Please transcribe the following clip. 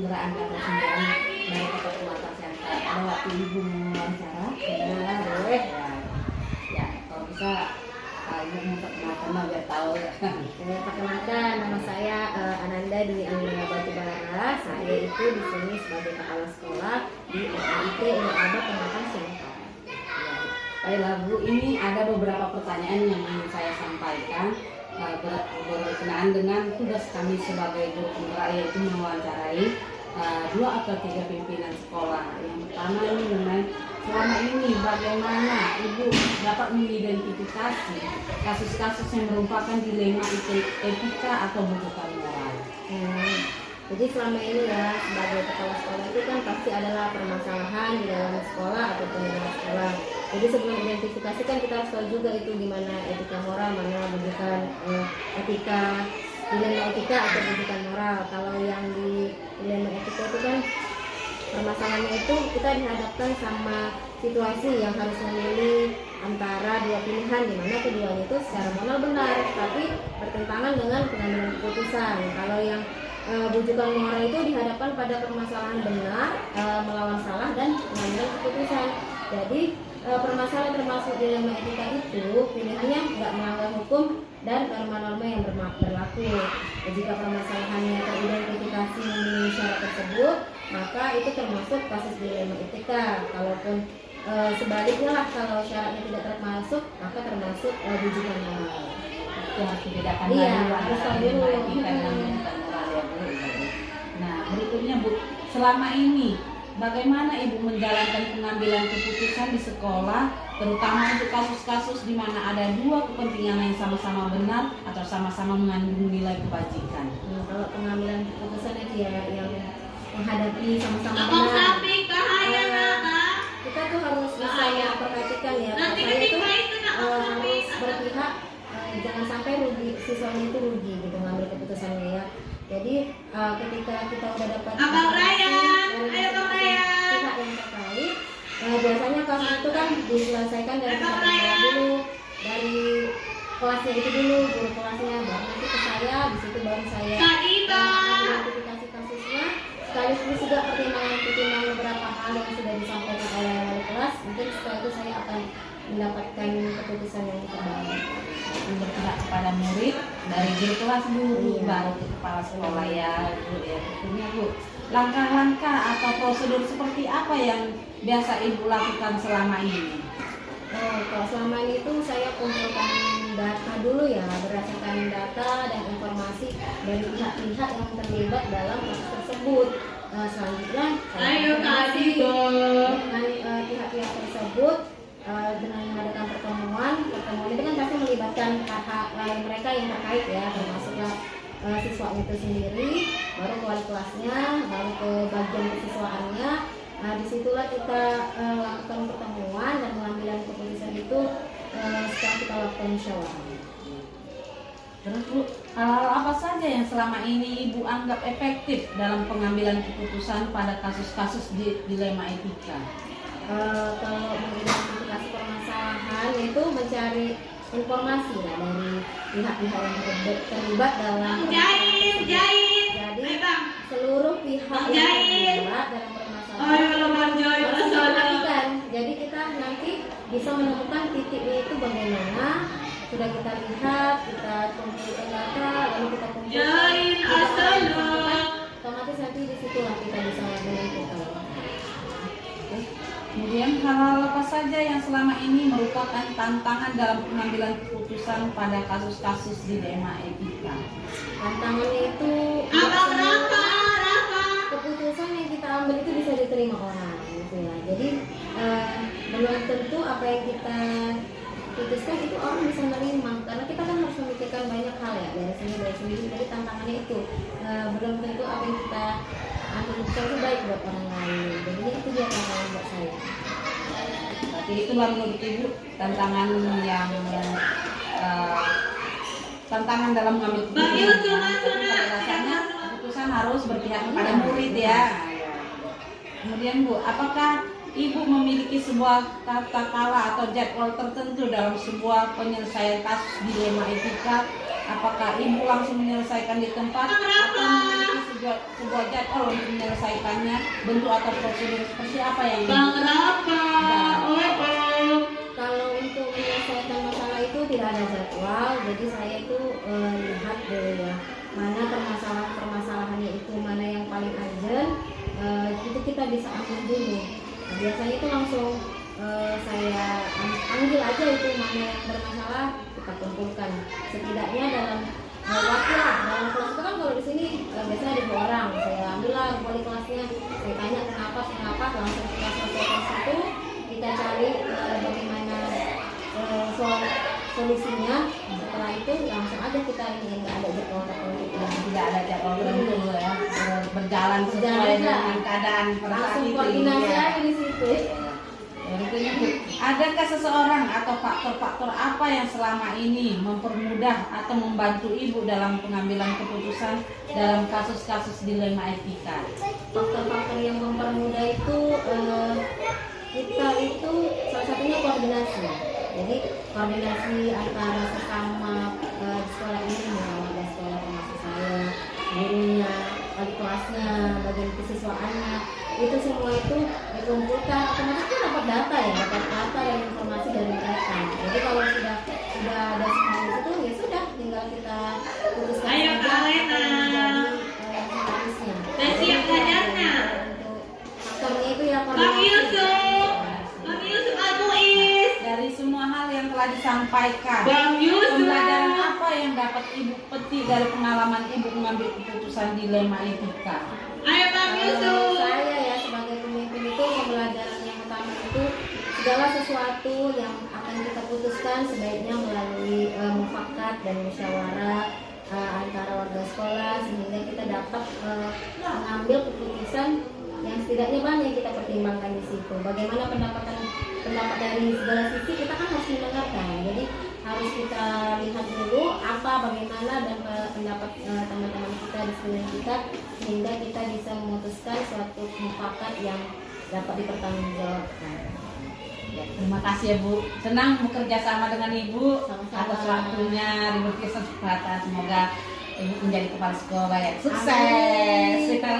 penggunaan kata sembarangan dari kata penguatan center. Ada waktu ibu mewawancara, ya boleh ya kalau bisa ibu mau perkenalkan biar tahu. Perkenalkan, nama saya Ananda Dwi Anggra Batubara. Saya itu di sini sebagai kepala sekolah di SMIT Ilmu Adab Penguatan Center. Baiklah Bu, ini ada beberapa pertanyaan yang ingin saya sampaikan berkenaan dengan tugas kami sebagai guru penggerak, yaitu mewawancarai 2 atau 3 pimpinan sekolah. Yang pertama ini mengenai selama ini bagaimana Ibu dapat mengidentifikasi kasus-kasus yang merupakan dilema etika atau bujukan moral. Jadi selama ini ya sebagai kepala sekolah itu kan pasti adalah permasalahan di dalam sekolah ataupun di luar sekolah. Jadi sebelum identifikasi kan kita harus tahu juga itu gimana etika moral, mana bujukan etika, dilema etika atau bujukan moral. Kalau yang di dilema etika itu kan permasalahannya itu kita dihadapkan sama situasi yang harus memilih antara 2 pilihan di mana keduanya itu secara moral benar tapi bertentangan dengan pengambilan keputusan. Kalau yang bujukan moral itu dihadapkan pada permasalahan benar melawan salah dan pengambilan keputusan. Jadi permasalahan termasuk dilema etika itu pilihannya nggak melanggar hukum dan norma-norma yang berlaku. Jika permasalahannya teridentifikasi memenuhi syarat tersebut, maka itu termasuk kasus dilema etika. Kalaupun sebaliknya lah, kalau syaratnya tidak termasuk, maka termasuk bujukan moral. Itu harus dibedakan harus tahu dulu. Etika dan bujukan moral ya Bu. Nah berikutnya Bu, selama ini bagaimana Ibu menjalankan pengambilan keputusan di sekolah, terutama untuk kasus-kasus di mana ada 2 kepentingan yang sama-sama benar atau sama-sama mengandung nilai kebajikan? Kalau pengambilan keputusan itu ya yang menghadapi sama-sama benar. Kita tuh harus bisa perhatikan ya. Saya itu harus berpihak, jangan sampai siswanya itu rugi gitu ngambil keputusannya ya. Jadi ketika kita udah dapat pihak yang terkait, biasanya kasus itu kan diselesaikan dari pihak yang bawah dulu, dari kelasnya itu dulu, guru kelasnya, baru nanti ke saya, di situ baru saya identifikasi kasusnya, sekaligus juga pertimbangan beberapa hal yang sudah disampaikan oleh wali kelas. Mungkin setelah itu saya akan mendapatkan keputusan yang terbaik. Berpihak kepada murid dari guru kelas dulu, baru ke kepala sekolah ya Bu ya. Tentunya Bu, langkah-langkah atau prosedur seperti apa yang biasa Ibu lakukan selama ini? Kalau selama ini itu saya kumpulkan data dulu ya, berdasarkan data dan informasi dari pihak-pihak yang terlibat dalam kasus tersebut. Selanjutnya saya koordinasi dengan pihak-pihak tersebut dengan mengadakan pertemuan itu kan pasti melibatkan pihak lain mereka yang terkait ya, termasuklah siswanya itu sendiri, baru ke wali kelasnya, baru ke bagian kesiswaannya. Disitulah kita lakukan pertemuan dan pengambilan keputusan itu setelah kita lakukan musyawarah. Terus Bu, hal-hal apa saja yang selama ini Ibu anggap efektif dalam pengambilan keputusan pada kasus-kasus dilema etika? Kalau mengidentifikasi permasalahan itu mencari informasi ya, dari pihak-pihak yang terlibat dalam jadi seluruh pihak yang terlibat dalam permasalahan harus diperhatikan. Jadi kita nanti bisa menemukan titiknya itu bagaimana. Sudah kita lihat, kita kumpulkan data, lalu kita kumpulkan otomatis nanti disitulah kita bisa menentukan. Kemudian hal-hal apa saja yang selama ini merupakan tantangan dalam pengambilan keputusan pada kasus-kasus dilema etika? Tantangannya itu keputusan yang kita ambil itu bisa diterima orang gitu ya. Jadi belum tentu apa yang kita putuskan itu orang bisa menerima, karena kita kan harus memikirkan banyak hal ya, dari sini. Jadi tantangannya itu belum tentu apa yang kita ambil keputusan itu baik buat orang lain. Jadi itu dia tantangan buat saya. Berarti itulah menurut Ibu tantangan yang tantangan dalam mengambil keputusan. Tapi pada dasarnya keputusan harus berpihak kepada murid ya. Kemudian Bu, apakah Ibu memiliki sebuah tata kala atau jadwal tertentu dalam sebuah penyelesaian kasus dilema etika? Apakah Ibu langsung menyelesaikan di tempat atau memiliki sebuah jadwal untuk menyelesaikannya, bentuk atau prosedur seperti apa yang Bang Rafa, Kalau untuk menyelesaikan masalah itu tidak ada jadwal, jadi saya itu lihat dulu ya mana permasalahannya itu, mana yang paling urgent, itu kita bisa ambil dulu. Nah, biasanya itu langsung saya ambil aja itu mana yang bermasalah, kita kumpulkan. Setidaknya dalam waktu lah, dalam kelas itu kan kalau di sini biasanya ada 2 orang, saya ambil lah wali kelasnya, saya tanya kenapa, langsung kita selesaikan situ, kita cari bagaimana solusinya. Setelah itu langsung aja kita ini nggak ada jadwal tertentu, tidak ada jadwal tertentu ya, berjalan sesuai dengan keadaan pada saat langsung itu. koordinasi Ya. aja di situ. Berikutnya Bu, adakah seseorang atau faktor-faktor apa yang selama ini mempermudah atau membantu Ibu dalam pengambilan keputusan dalam kasus-kasus dilema etika? Faktor-faktor yang mempermudah itu kita itu salah satunya koordinasi. Jadi koordinasi antara sesama di sekolah ini, ada sekolah termasuk saya, gurunya, wali kelasnya, bagian kesiswaannya, itu semua itu dikumpulkan, otomatis kan dapat data dan informasi dari mereka. Jadi kalau sudah ada semua itu ya sudah, tinggal kita putuskan Ayo, saja Kak Lena. apa yang menjadi harusnya. Udah siap belajarnya? Untuk faktornya itu ya Bang koordinasi. Yusuf, Bang Yusuf Al-Muiz, Dari semua hal yang telah disampaikan, Bang pembelajaran Yusuf. apa yang dapat Ibu petik dari pengalaman Ibu mengambil keputusan dilema etika? Ayo Bang Kalau Yusuf. saya ya sebagai pemimpin itu pembelajaran yang utama itu segala sesuatu yang akan kita putuskan sebaiknya melalui mufakat dan musyawarah antara warga sekolah, sehingga kita dapat mengambil keputusan yang setidaknya banyak kita pertimbangkan di situ. Bagaimana pendapat dari segala sisi, kita kan harus mendengarkan. Jadi harus kita lihat dulu apa, bagaimana dan pendapat teman-teman kita di sekeliling kita, sehingga kita bisa memutuskan suatu mufakat yang dapat dipertanggungjawabkan. Ya, terima kasih ya Bu. Senang bekerja sama dengan Ibu. Sama-sama. Atas waktunya, diberi kesempatan. Semoga Ibu menjadi kepala sekolah yang sukses. Amin. Sekali